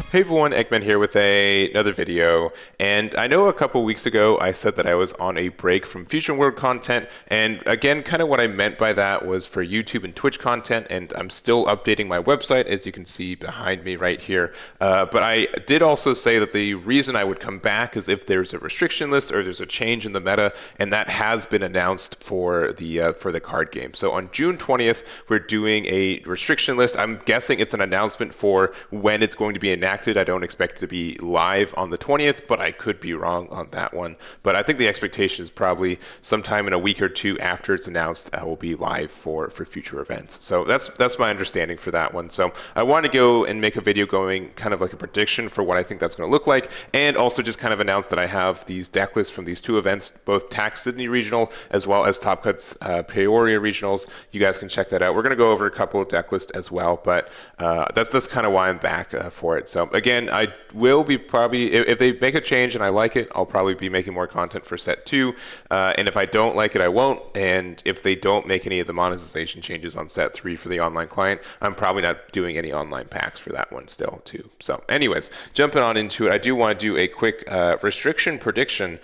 Hey everyone, Eggman here with another video. And I know a couple weeks ago I said that I was on a break from Fusion World content. And again, kind of what I meant by that was for YouTube and Twitch content. And I'm still updating my website, as you can see behind me right here. But I did also say that the reason I would come back is if there's a restriction list or there's a change in the meta. And that has been announced for the card game. So on June 20th, we're doing a restriction list. I'm guessing it's an announcement for when it's going to be enacted. I don't expect it to be live on the 20th, but I could be wrong on that one. But I think the expectation is probably sometime in a week or two after it's announced, I will be live for future events. So that's my understanding for that one. So I want to go and make a video going kind of like a prediction for what I think that's going to look like, and also just kind of announce that I have these deck lists from these two events, both TAC Sydney Regional as well as Top Cuts Peoria Regionals. You guys can check that out. We're going to go over a couple of deck lists as well, but that's kind of why I'm back for it. So again, I will be probably, if they make a change and I like it, I'll probably be making more content for set 2. And if I don't like it, I won't. And if they don't make any of the monetization changes on set 3 for the online client, I'm probably not doing any online packs for that one still too. So anyways, jumping on into it, I do want to do a quick restriction prediction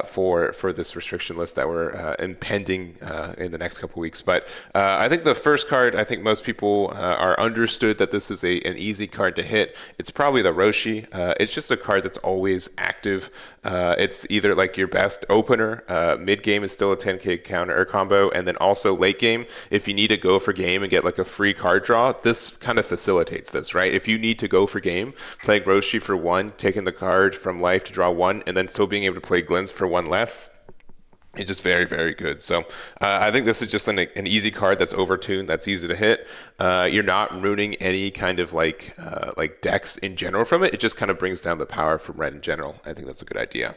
for this restriction list that we're impending in the next couple weeks. But I think the first card, I think most people are understood that this is an easy card to hit. It's probably the Roshi. It's just a card that's always active. It's either like your best opener, mid game is still a 10k counter or combo, and then also late game, if you need to go for game and get like a free card draw, this kind of facilitates this, right? If you need to go for game, playing Roshi for 1, taking the card from life to draw 1, and then still being able to play Glints for 1 less, it's just very, very good. So I think this is just an easy card that's overtuned, that's easy to hit. You're not ruining any kind of like decks in general from it. It just kind of brings down the power from red in general. I think that's a good idea.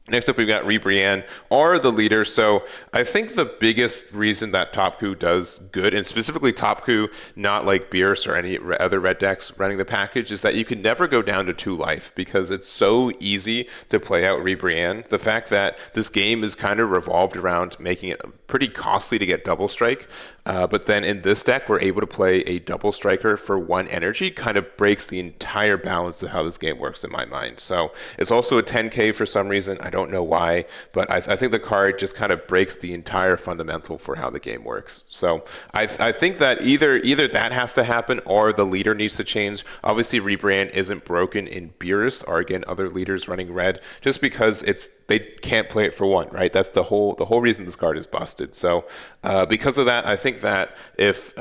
Next up, we've got Ribrianne, or the leader. So I think the biggest reason that Topku does good, and specifically Topku, not like Beerus or any other red decks running the package, is that you can never go down to 2 life because it's so easy to play out Ribrianne. The fact that this game is kind of revolved around making it pretty costly to get double strike, but then in this deck, we're able to play a double striker for 1 energy, kind of breaks the entire balance of how this game works in my mind. So it's also a 10k for some reason. I don't know why, but I think the card just kind of breaks the entire fundamental for how the game works. So I think that either that has to happen or the leader needs to change. Obviously, Rebrand isn't broken in Beerus or again other leaders running red, just because they can't play it for 1, right? That's the whole reason this card is busted. So because of that, I think that if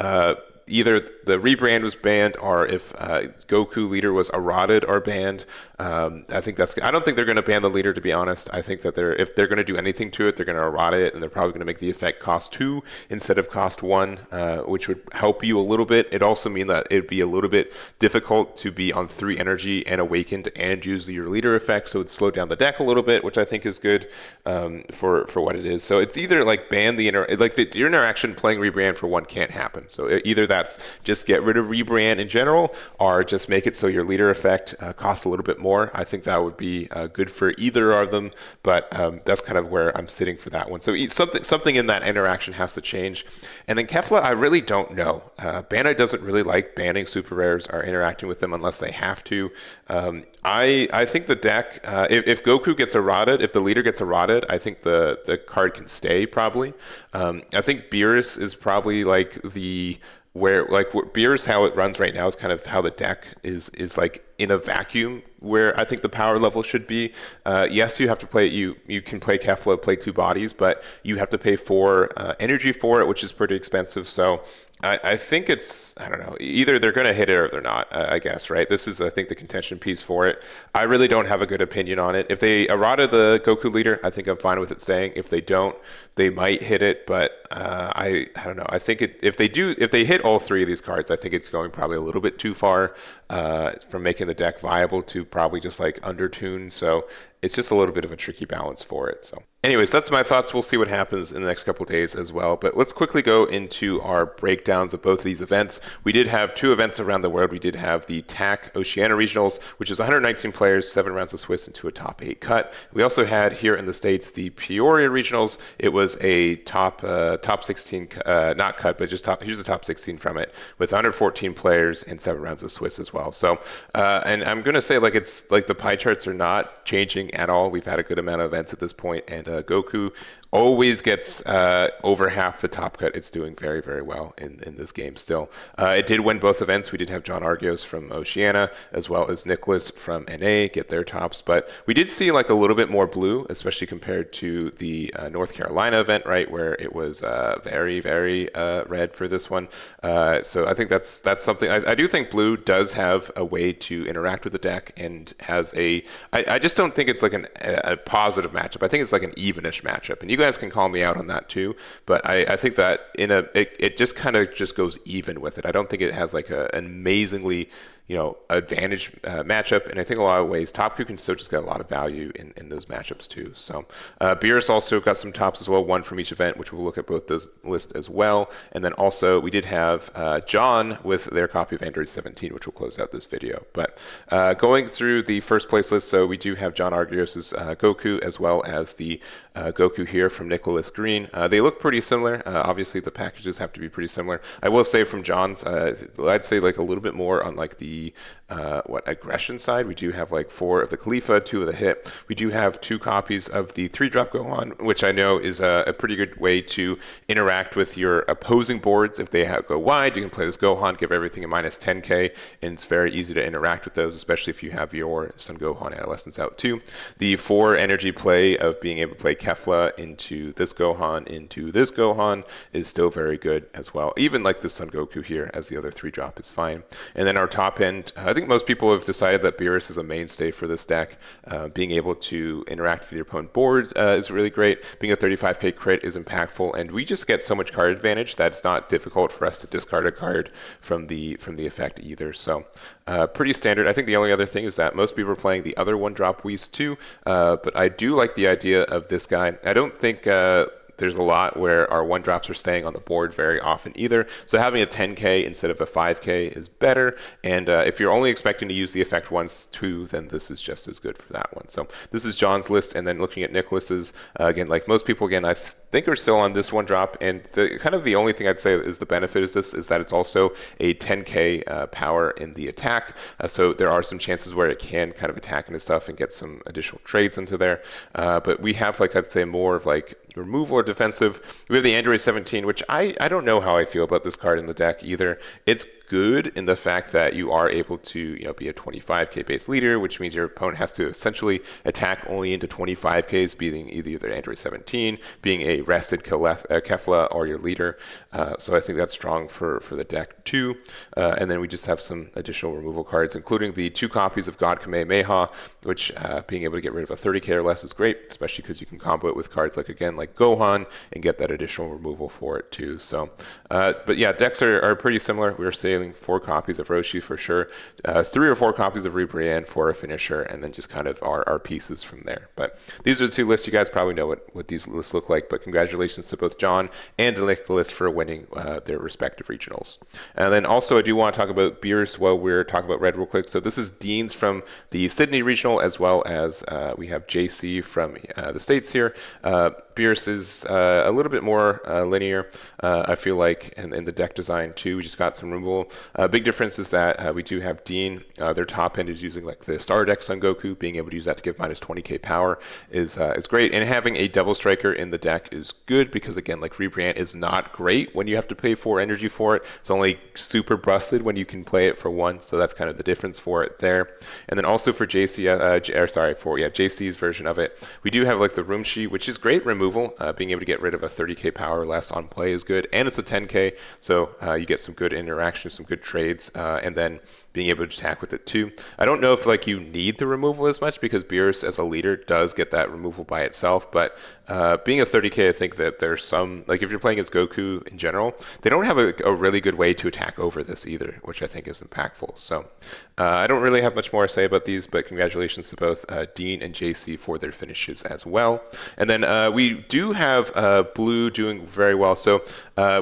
either the rebrand was banned or if Goku leader was eroded or banned, I don't think they're going to ban the leader, to be honest. I think that if they're going to do anything to it, they're going to errata it, and they're probably going to make the effect cost 2 instead of cost 1, which would help you a little bit. It also mean that it'd be a little bit difficult to be on 3 energy and awakened and use your leader effect, so it'd slow down the deck a little bit, which I think is good for what it is. So it's either like ban the interaction playing rebrand for 1 can't happen. So either that's just get rid of rebrand in general, or just make it so your leader effect costs a little bit more. I think that would be good for either of them, but that's kind of where I'm sitting for that one. So something in that interaction has to change. And then Kefla, I really don't know. Bandai doesn't really like banning super rares or interacting with them unless they have to. I think the deck, if Goku gets eroded, if the leader gets eroded, I think the card can stay probably. I think Beerus is probably like Beerus, how it runs right now is kind of how the deck is like in a vacuum where I think the power level should be. Yes, you have to play it. You can play Kefla, play 2 bodies, but you have to pay 4 energy for it, which is pretty expensive. So I think I don't know, either they're going to hit it or they're not, I guess, right? This is, I think, the contention piece for it. I really don't have a good opinion on it. If they errata the Goku leader, I think I'm fine with it staying. If they don't, they might hit it, but I don't know. I think if they hit all 3 of these cards, I think it's going probably a little bit too far from making the deck viable to probably just like undertune. So it's just a little bit of a tricky balance for it. So anyways, that's my thoughts. We'll see what happens in the next couple of days as well. But let's quickly go into our breakdowns of both of these events. We did have 2 events around the world. We did have the TAC Oceania Regionals, which is 119 players, 7 rounds of Swiss into a top 8 cut. We also had here in the States the Peoria Regionals. It was a top 16, not cut, but just here's the top 16 from it, with 114 players and 7 rounds of Swiss as well. So, and I'm going to say it's like the pie charts are not changing at all. We've had a good amount of events at this point, and Goku always gets over half the top cut. It's doing very, very well in this game still. It did win both events. We did have John Argios from Oceania as well as Nicholas from NA get their tops, but we did see like a little bit more blue, especially compared to the North Carolina event, right, where it was very, very red for this one. So I think that's something. I do think blue does have a way to interact with the deck and has I just don't think it's like a positive matchup. I think it's like an evenish matchup, and you guys can call me out on that too, but I think that it just kind of just goes even with it. I don't think it has like an amazingly advantage matchup, and I think a lot of ways Topku can still just get a lot of value in those matchups too. So Beerus also got some tops as well, 1 from each event, which we'll look at both those lists as well. And then also we did have John with their copy of Aandroidd 17, which will close out this video. But going through the first place list, so we do have John Argios's Goku as well as the Goku here from Nicholas Green. They look pretty similar. Obviously the packages have to be pretty similar. I will say from John's, I'd say like a little bit more on like the aggression side. We do have like 4 of the Khalifa, 2 of the Hit. We do have 2 copies of the 3-drop Gohan, which I know is a pretty good way to interact with your opposing boards. If they go wide, you can play this Gohan, give everything a minus 10k, and it's very easy to interact with those, especially if you have your Son Gohan Adolescence out too. The 4 energy play of being able to play Kefla into this Gohan is still very good as well. Even like the Son Goku here as the other 3-drop is fine. And then our top end, I think most people have decided that Beerus is a mainstay for this deck. Being able to interact with your opponent boards is really great. Being a 35k crit is impactful, and we just get so much card advantage that it's not difficult for us to discard a card from the effect either. So pretty standard. I think the only other thing is that most people are playing the other 1-drop Whis too, but I do like the idea of this guy. I don't think there's a lot where our 1-drops are staying on the board very often either. So having a 10k instead of a 5k is better. And if you're only expecting to use the effect once too, then this is just as good for that one. So this is John's list. And then looking at Nicholas's, again, like most people, again, I think are still on this 1-drop. And the only thing I'd say is the benefit is that it's also a 10k power in the attack. So there are some chances where it can kind of attack into stuff and get some additional trades into there. But we have I'd say more of removal or defensive. We have the Aandroidd 17, which I don't know how I feel about this card in the deck either. It's good in the fact that you are able to be a 25k base leader, which means your opponent has to essentially attack only into 25ks, being either their Aandroidd 17, being a rested Kefla, or your leader. So I think that's strong for the deck too. And then we just have some additional removal cards, including the 2 copies of God Kamehameha, which being able to get rid of a 30k or less is great, especially because you can combo it with cards like Gohan and get that additional removal for it too. So, but yeah, decks are pretty similar. We're sailing 4 copies of Roshi for sure, 3 or 4 copies of Ribrianne for a finisher, and then just kind of our pieces from there. But these are the 2 lists. You guys probably know what these lists look like, but congratulations to both John and Nicholas for winning their respective regionals. And then also I do want to talk about Beerus while we're talking about red real quick. So this is Dean's from the Sydney regional, as well as we have JC from the States here. Beerus is a little bit more linear, I feel like, in the deck design too. We just got some removal. Big difference is that we do have Dean. Their top end is using the Star Deck Son Goku. Being able to use that to give minus 20k power is great. And having a double striker in the deck is good because, again, Ribrianne is not great when you have to pay 4 energy for it. It's only super busted when you can play it for 1. So that's kind of the difference for it there. And then also for JC's version of it, we do have the Rumshi, which is great removal. Being able to get rid of a 30k power less on play is good, and it's a 10k, so you get some good interaction, some good trades, and then being able to attack with it too. I don't know if you need the removal as much because Beerus as a leader does get that removal by itself, but being a 30k, I think that there's some, like if you're playing against Goku in general, they don't have a really good way to attack over this either, which I think is impactful. So I don't really have much more to say about these, but congratulations to both Dean and JC for their finishes as well. And then we do have Blue doing very well. So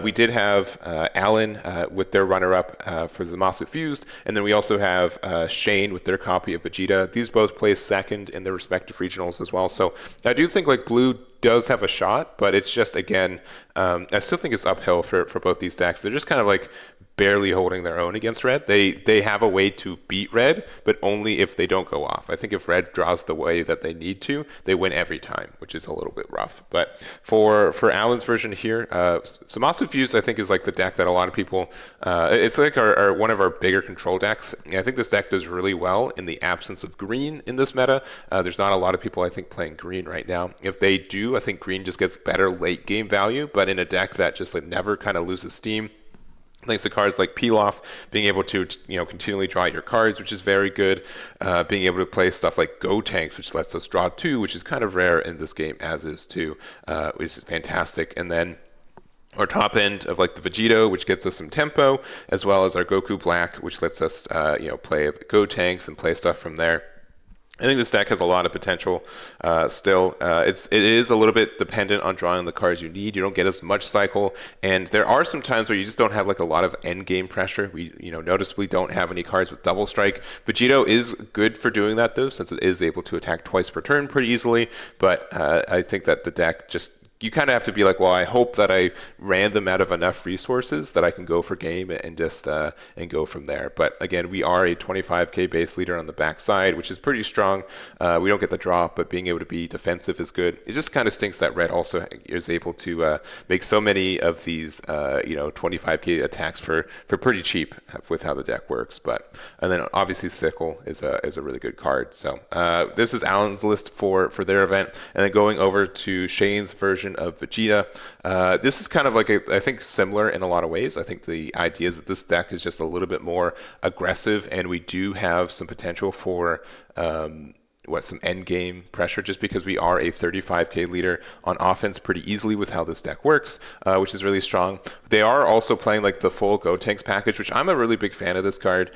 we did have Alan with their runner-up for Zamasu Fused, and then we also have Shane with their copy of Vegeta. These both placed second in their respective regionals as well. So I do think like Blue does have a shot, but it's just, again, I still think it's uphill for both these decks. They're just kind of like barely holding their own against Red. They have a way to beat Red, but only if they don't go off. I think if Red draws the way that they need to, they win every time, which is a little bit rough. But for Alan's version here, Zamasu Fuse, I think, is like the deck that a lot of people, it's like our one of our bigger control decks. And I think this deck does really well in the absence of green in this meta. There's not a lot of people, I think, playing green right now. If they do, I think green just gets better late game value, but in a deck that just like never kind of loses steam, thanks to cards like Pilaf, being able to continually draw your cards, which is very good. Being able to play stuff like Go Tanks, which lets us draw 2, which is kind of rare in this game, as is 2, is fantastic. And then our top end of like the Vegeta, which gets us some tempo, as well as our Goku Black, which lets us play Go Tanks and play stuff from there. I think this deck has a lot of potential still. It is a little bit dependent on drawing the cards you need. You don't get as much cycle, and there are some times where you just don't have like a lot of end game pressure. We noticeably don't have any cards with double strike. Vegito is good for doing that though, since it is able to attack twice per turn pretty easily. But I think that the deck just, you kind of have to be like, well, I hope that I ran them out of enough resources that I can go for game and just and go from there. But again, we are a 25k base leader on the backside, which is pretty strong. We don't get the draw, but being able to be defensive is good. It just kind of stinks that Red also is able to make so many of these 25k attacks for pretty cheap with how the deck works. But and then obviously Sickle is a really good card. So this is Alan's list for their event, and then going over to Shane's version of Vegeta. This is kind of like I think similar in a lot of ways. I think the idea is that this deck is just a little bit more aggressive, and we do have some potential for some end game pressure, just because we are a 35k leader on offense pretty easily with how this deck works, which is really strong. They are also playing like the full Go Tanks package, which I'm a really big fan of this card.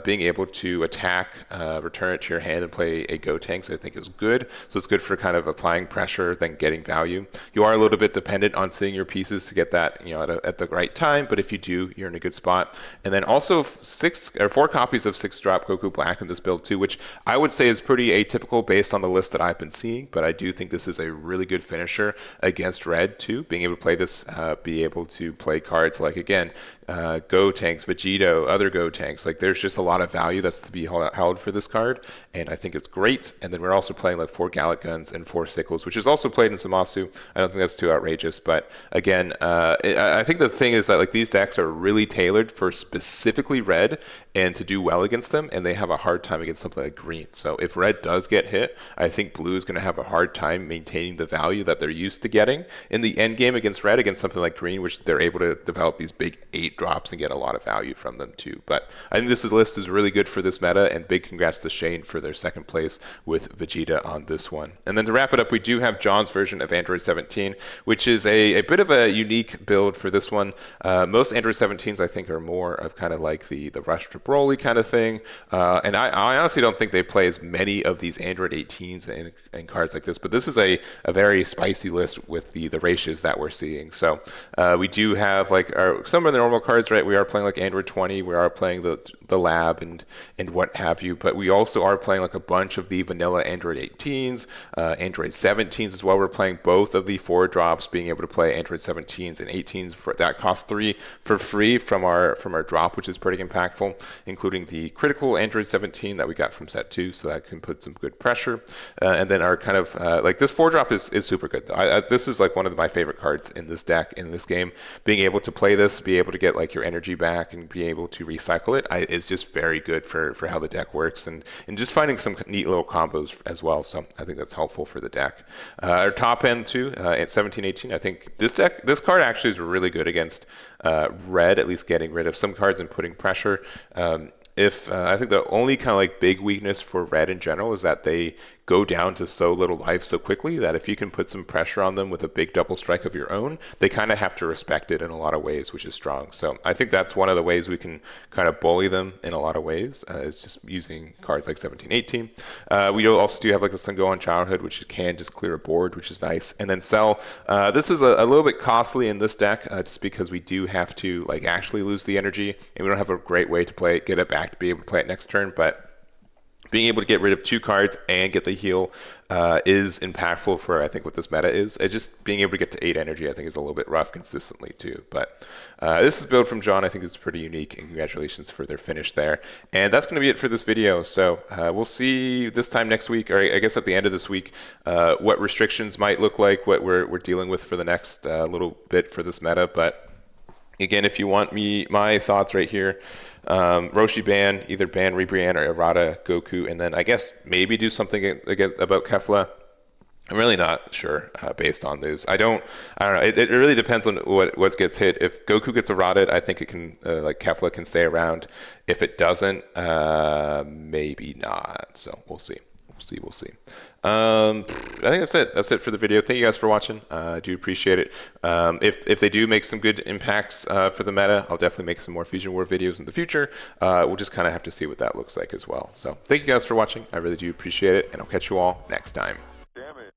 Being able to attack, return it to your hand, and play a Go Tanks, I think is good. So it's good for kind of applying pressure, then getting value. You are a little bit dependent on seeing your pieces to get that at the right time, but if you do, you're in a good spot. And then also 4 copies of 6-drop Goku Black in this build too, which I would say is pretty atypical based on the list that I've been seeing, but I do think this is a really good finisher against Red too. Being able to play this, be able to play cards like, again, Go Tanks, Vegito, other Go Tanks. Like, there's just a lot of value that's to be held for this card, and I think it's great. And then we're also playing like 4 Gallic Guns and 4 Sickles, which is also played in Zamasu. I don't think that's too outrageous, but again, I think the thing is that like these decks are really tailored for specifically Red and to do well against them, and they have a hard time against something like Green. So if Red does get hit, I think Blue is going to have a hard time maintaining the value that they're used to getting in the end game against Red, against something like Green, which they're able to develop these big 8 drops and get a lot of value from them too. But I think this list is really good for this meta, and big congrats to Shane for their second place with Vegeta on this one. And then to wrap it up, we do have John's version of Aandroidd 17, which is a bit of a unique build for this one. Most Aandroidd 17s I think are more of kind of like the Rush to Broly kind of thing, and I honestly don't think they play as many of these Aandroidd 18s and cards like this, but this is a very spicy list with the ratios that we're seeing. So we do have like some of the normal cards, right? We are playing like Aandroidd 20, we are playing the lab and what have you, but we also are playing like a bunch of the vanilla Aandroidd 18s, Aandroidd 17s as well. We're playing both of the 4 drops, being able to play Aandroidd 17s and 18s that cost 3 for free from our drop, which is pretty impactful, including the critical Aandroidd 17 that we got from set 2, so that can put some good pressure. And then our kind of like this 4 drop is super good. This is like one of my favorite cards in this deck, in this game. Being able to play this, be able to get like your energy back and be able to recycle it is just very good for how the deck works, and just finding some neat little combos as well. So I think that's helpful for the deck. Our top end too at 17-18, I think this card actually is really good against Red, at least getting rid of some cards and putting pressure. I think the only kind of like big weakness for Red in general is that they go down to so little life so quickly that if you can put some pressure on them with a big double strike of your own, they kind of have to respect it in a lot of ways, which is strong. So I think that's one of the ways we can kind of bully them in a lot of ways, is just using cards like 17, 18. We also do have like the Sun Gohan Childhood, which can just clear a board, which is nice. And then Cell, this is a little bit costly in this deck, just because we do have to like actually lose the energy, and we don't have a great way to play it, get it back to be able to play it next turn. But being able to get rid of 2 cards and get the heal is impactful for, I think, what this meta is. It's just being able to get to 8 energy, I think, is a little bit rough consistently, too. But this is build from John. I think it's pretty unique, and congratulations for their finish there. And that's going to be it for this video. So we'll see this time next week, or I guess at the end of this week, what restrictions might look like, what we're dealing with for the next little bit for this meta. But again, if you want my thoughts right here, Roshi ban, either ban Ribrianne or Errata Goku, and then I guess maybe do something again about Kefla. I'm really not sure based on those. I don't know. It really depends on what gets hit. If Goku gets errated, I think it can like Kefla can stay around. If it doesn't, maybe not. So we'll see. We'll see. I think that's it. That's it for the video. Thank you guys for watching. I do appreciate it. If they do make some good impacts for the meta, I'll definitely make some more Fusion War videos in the future. We'll just kind of have to see what that looks like as well. So thank you guys for watching. I really do appreciate it, and I'll catch you all next time. Damn it.